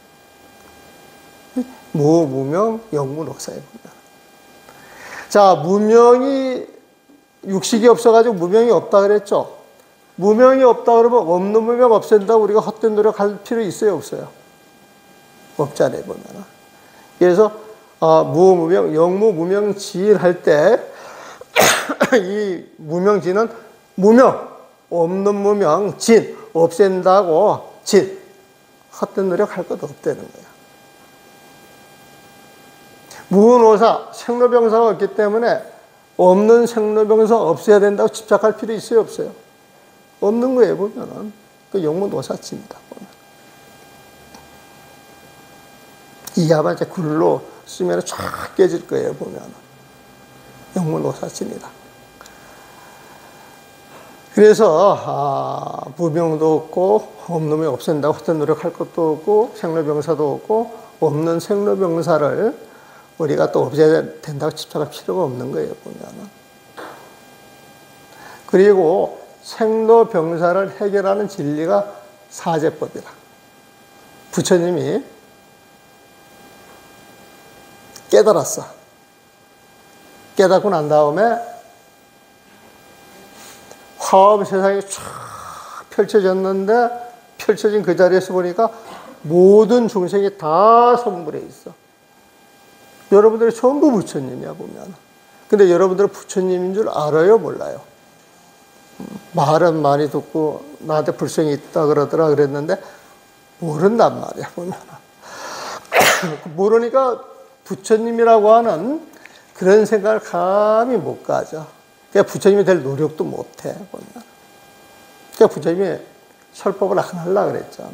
무명, 영무노사예요, 보면. 자, 무명이, 육식이 없어가지고 무명이 없다 그랬죠? 무명이 없다 그러면 없는 무명 없앤다고 우리가 헛된 노력할 필요 있어요, 없어요? 없잖아요, 보면. 그래서, 무무명, 영무무명 지일 때, 이 무명지는 무명, 없는 무명, 진, 없앤다고, 진. 헛된 노력할 것도 없다는 거야. 무노사, 생로병사가 없기 때문에 없는 생로병사 없애야 된다고 집착할 필요 있어요, 없어요? 없는 거예요, 보면은. 그 영무노사치입니다, 보면. 이하만 이제 글로 쓰면 쫙 깨질 거예요, 보면. 영무노사치입니다. 그래서, 무명도 없고, 없는 없앤다고 어떤 노력할 것도 없고, 생로병사도 없고, 없는 생로병사를 우리가 또 없애야 된다고 집착할 필요가 없는 거예요, 보면. 그리고 생로병사를 해결하는 진리가 사제법이다. 부처님이 깨달았어. 깨닫고 난 다음에 화엄 세상이 쫙 펼쳐졌는데 펼쳐진 그 자리에서 보니까 모든 중생이 다 성불해 있어. 여러분들이 전부 부처님이야, 보면. 근데 여러분들은 부처님인 줄 알아요, 몰라요? 말은 많이 듣고 나한테 불성이 있다 그러더라 그랬는데 모른단 말이야, 보면. 모르니까 부처님이라고 하는 그런 생각을 감히 못 가져. 그러니까 부처님이 될 노력도 못 해, 보면. 그러니까 부처님이 설법을 안 하려고 그랬잖아.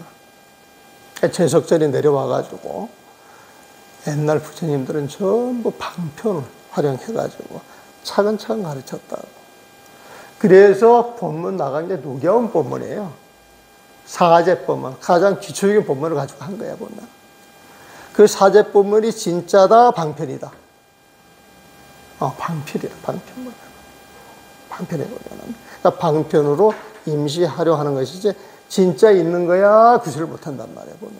그러니까 재석전이 내려와가지고 옛날 부처님들은 전부 방편을 활용해가지고 차근차근 가르쳤다고. 그래서 본문 나간 게 노계원 본문이에요. 사제법문, 가장 기초적인 본문을 가지고 한 거야, 보면. 그 사제법문이 진짜다, 방편이다. 방편이다, 방편문. 방편에 보면. 그러니까 방편으로 임시 활용하는 것이지, 진짜 있는 거야, 구실을 못 한단 말이야, 보면.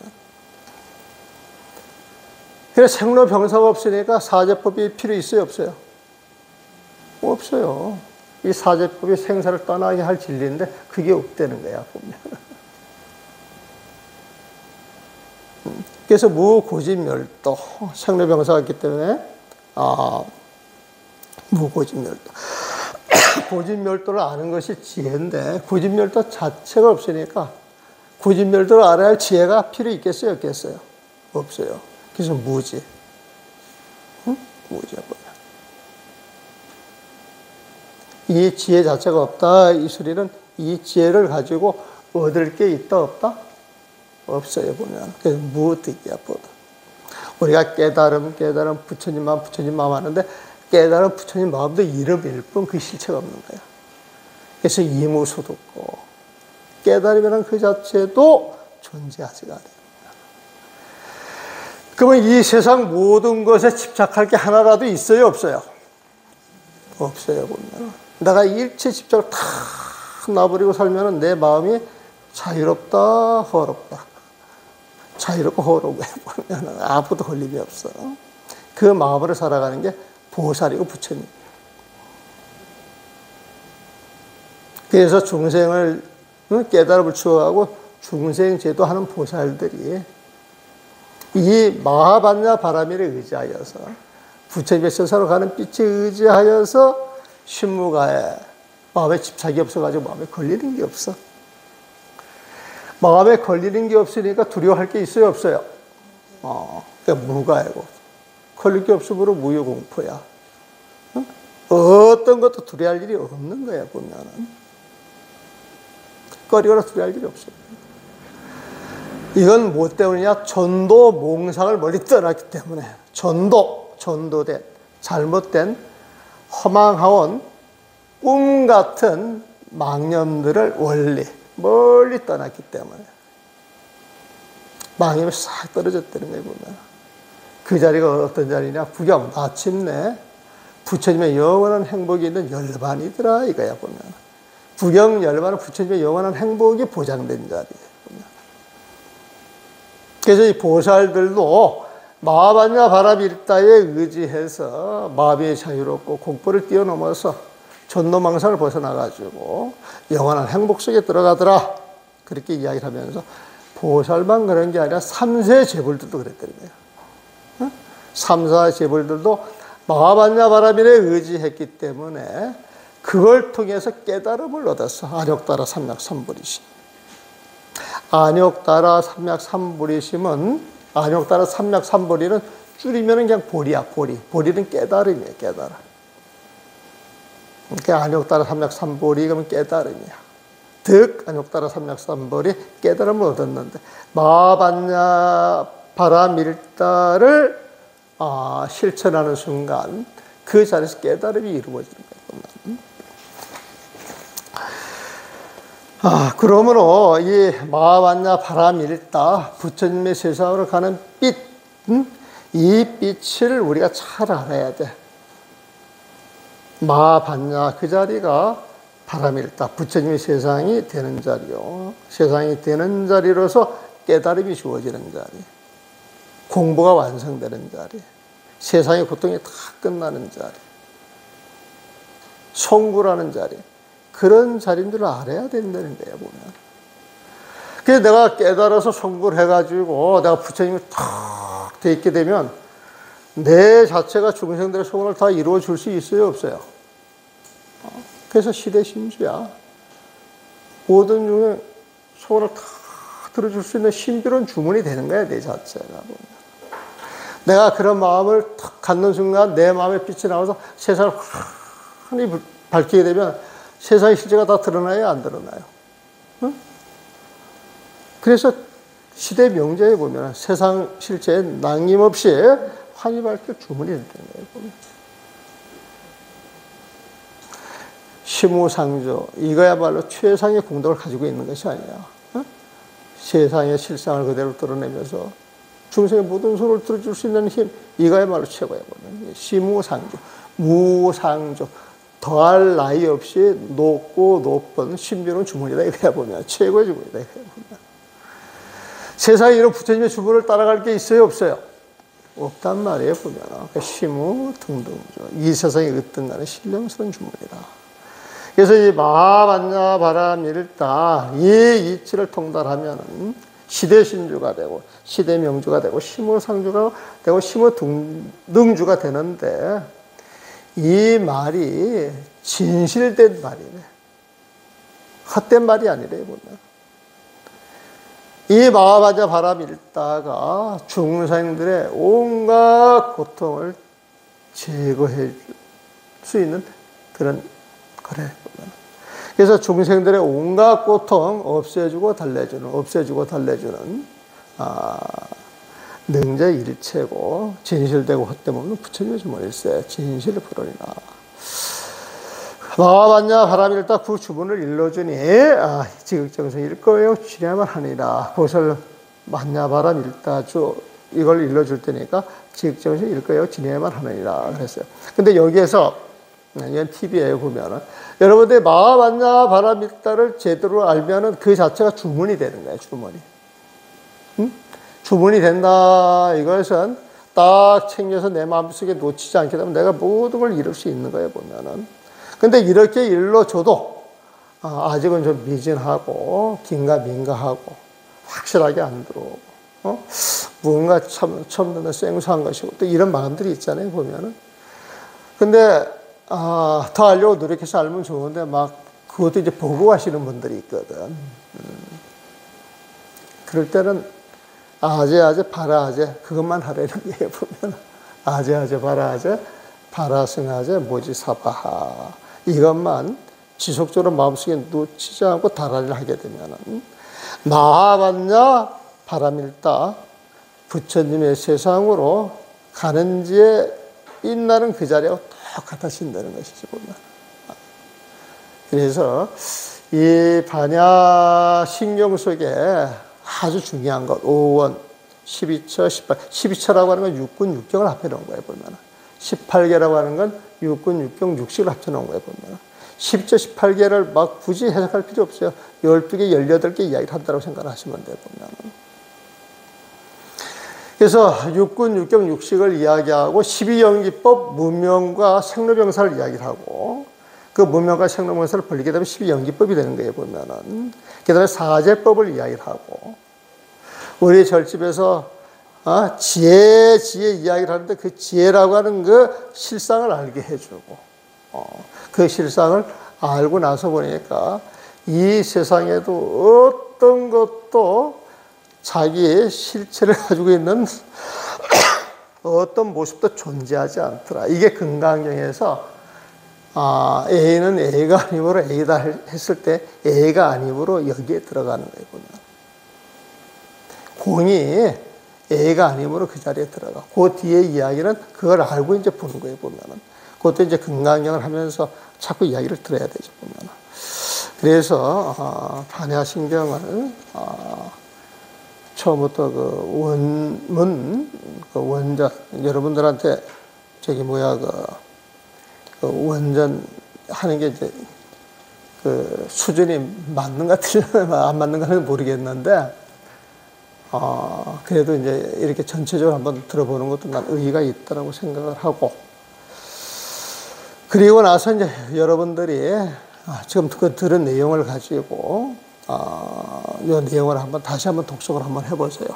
그래서 생로병사가 없으니까 사제법이 필요 있어요, 없어요? 없어요. 이 사제법이 생사를 떠나게 할 진리인데, 그게 없다는 거야, 보면. 그래서 무고진멸도, 생로병사가 있기 때문에 무고진멸도. 고진멸도를 아는 것이 지혜인데 고진멸도 자체가 없으니까 고진멸도를 알아야 할 지혜가 필요 있겠어요? 없겠어요? 없어요. 그래서 무지. 무지야 뭐야. 이 지혜 자체가 없다. 이 소리는 이 지혜를 가지고 얻을 게 있다 없다? 없어요 보면. 그래서 무득이야 보다. 우리가 깨달음 부처님 마음 하는데 깨달음 부처님 마음도 이름일 뿐 그 실체가 없는 거야. 그래서 이무소득고 깨달음이라는 그 자체도 존재하지가 않아요. 그러면 이 세상 모든 것에 집착할 게 하나라도 있어요 없어요? 없어요 보면. 내가 일체 집착을 다 놔버리고 살면 내 마음이 자유롭다 허롭다. 자유롭고 허롭고 보면 아무것도 걸림이 없어. 그 마음으로 살아가는 게 보살이고 부처님. 그래서 중생을 깨달음을 추구하고 중생 제도하는 보살들이 이 마하반야 바라미를 의지하여서 부처님의 세상으로 가는 빛에 의지하여서 신무가에 마음에 집착이 없어가지고 마음에 걸리는 게 없어. 마음에 걸리는 게 없으니까 두려워할 게 있어요 없어요? 그러니까 무가이고 걸릴 게 없으므로 무효공포야. 어떤 것도 두려워할 일이 없는 거야 보면은. 꺼리거나 두려워할 일이 없어요. 이건 뭐 때문이냐? 전도 몽상을 멀리 떠났기 때문에. 전도된 잘못된 허망하온 꿈 같은 망념들을 원리 멀리 떠났기 때문에 망념이 싹 떨어졌다는 거예요 보면. 그 자리가 어떤 자리냐? 구경. 마침내 부처님의 영원한 행복이 있는 열반이더라 이거야 보면. 구경 열반은 부처님의 영원한 행복이 보장된 자리예요 보면. 그래서 이 보살들도 마하반야 바라밀다에 의지해서 마음이 자유롭고 공포를 뛰어넘어서 전노망상을 벗어나가지고 영원한 행복 속에 들어가더라 그렇게 이야기를 하면서 보살만 그런 게 아니라 삼세 재벌들도 그랬다는 거예요. 삼사 재벌들도 마하반야 바라밀에 의지했기 때문에 그걸 통해서 깨달음을 얻었어. 안욕따라 삼약삼불이심. 안욕따라 삼약삼불이심은 안욕따라 삼약삼불이는 줄이면 그냥 보리야 보리. 보리는 깨달음이에요 깨달음. 그러니까 안욕따라 삼약삼불이 그러면 깨달음이야. 득 안욕따라 삼약삼불이 깨달음을 얻었는데 마하반야 바라밀다를 실천하는 순간 그 자리에서 깨달음이 이루어지는 거예요. 그러므로 이 마하반야 바라밀다 부처님의 세상으로 가는 빛, 이 빛을 우리가 잘 알아야 돼. 마하반야 그 자리가 바라밀다 부처님의 세상이 되는 자리요. 세상이 되는 자리로서 깨달음이 주어지는 자리. 공부가 완성되는 자리. 세상의 고통이 다 끝나는 자리. 성구라는 자리. 그런 자리인 줄 알아야 된다는 거예요, 보면. 그래서 내가 깨달아서 성구를 해가지고 내가 부처님이 탁 돼 있게 되면 내 자체가 중생들의 소원을 다 이루어 줄 수 있어요, 없어요? 그래서 시대심주야. 모든 중에 소원을 다 들어줄 수 있는 신비로운 주문이 되는 거야, 내 자체가. 내가 그런 마음을 탁 갖는 순간 내 마음에 빛이 나와서 세상을 환히 밝히게 되면 세상의 실제가 다 드러나요, 안 드러나요? 응? 그래서 시대 명제에 보면 세상 실제에 낭임없이 환히 밝힐 주문이 된다는 거예요, 보면. 시무상조, 이거야말로 최상의 공덕을 가지고 있는 것이 아니야. 응? 세상의 실상을 그대로 드러내면서 중생의 모든 소를 들어줄 수 있는 힘, 이거야말로 최고야, 보면. 시무상조, 무상조. 더할 나위 없이 높고 높은 신비로운 주문이다 이거야 보면. 최고의 주문이다 이거야 보면. 세상에 이런 부처님의 주문을 따라갈 게 있어요 없어요? 없단 말이에요 보면. 그러니까 시무 등등조. 이 세상에 으뜸가는 신령스러운 주문이다. 그래서 이 마하반야 바라밀다 이 이치를 통달하면 시대신주가 되고 시대명주가 되고 심호상주가 되고 심호등등주가 되는데 이 말이 진실된 말이네. 헛된 말이 아니래 보면. 이 마하반야 바람일다가 중생들의 온갖 고통을 제거해 줄 수 있는 그런 거래. 그래서 중생들의 온갖 고통 없애주고 달래주는 능제일체고 진실되고 헛됨 없는 부처님의 주문일세 진실을 풀으리라. 마하반야 바람일다 그 주문을 일러주니 지극정성일 거예요 지내야만 하니라. 보살 만야 바람일다주 이걸 일러줄 테니까 지극정성일 거예요 지내야만 하느니라 그랬어요. 근데 여기에서 이건 TV에 보면은 여러분들 마하반야 바람일다를 제대로 알면은 그 자체가 주문이 되는 거예요. 주문이. 응? 주문이 된다. 이것은 딱 챙겨서 내 마음속에 놓치지 않게 되면 내가 모든 걸 이룰 수 있는 거예요. 보면은. 근데 이렇게 일러줘도 아직은 좀 미진하고 긴가민가하고 확실하게 안 들어오고 무언가 처음 듣는 생소한 것이고 또 이런 마음들이 있잖아요. 보면은. 근데 더 알려고 노력해서 알면 좋은데 막 그것도 이제 보고 하시는 분들이 있거든. 그럴 때는 아제 바라아제 그것만 하라는 얘기에 보면 아제 바라아제 바라승아제 모지사바하 이것만 지속적으로 마음속에 놓치지 않고 달아를 하게 되면은 마하반야 바람일다 부처님의 세상으로 가는지에 빛나는 그 자리하고 똑같아진다는 것이지 보면. 그래서 이 반야 신경 속에 아주 중요한 것 5원, 12처, 18. 12처라고 하는 건 육군, 육경을 합해놓은 거예요 보면. 18개라고 하는 건 육군, 육경, 육식을 합쳐놓은 거예요 보면. 10조, 18개를 막 굳이 해석할 필요 없어요. 12개, 18개 이야기를 한다고 생각하시면 돼요 보면. 그래서 육군, 육경, 육식을 이야기하고 12연기법 무명과 생로병사를 이야기를 하고 그 무명과 생로병사를 벌리게 되면 12연기법이 되는 거예요 보면은. 그 다음에 사제법을 이야기를 하고 우리 절집에서 지혜 이야기를 하는데 그 지혜라고 하는 그 실상을 알게 해주고 그 실상을 알고 나서 보니까 이 세상에도 어떤 것도 자기의 실체를 가지고 있는 어떤 모습도 존재하지 않더라. 이게 금강경에서 A는 A가 아니므로 A다 했을 때 A가 아니므로 여기에 들어가는 거예요. 보면. 공이 A가 아니므로 그 자리에 들어가. 그 뒤에 이야기는 그걸 알고 이제 보는 거예요. 보면은. 그것도 이제 금강경을 하면서 자꾸 이야기를 들어야 되죠. 보면은. 그래서 반야신경을 처음부터 그 원문, 그 원전, 여러분들한테 그 원전 하는 게 이제 그 수준이 맞는가 틀렸나 안 맞는가는 모르겠는데, 그래도 이제 이렇게 전체적으로 한번 들어보는 것도 난 의의가 있다라고 생각을 하고, 그리고 나서 이제 여러분들이 지금 그 들은 내용을 가지고 이 내용을 다시 한번 독석을 한번 해보세요.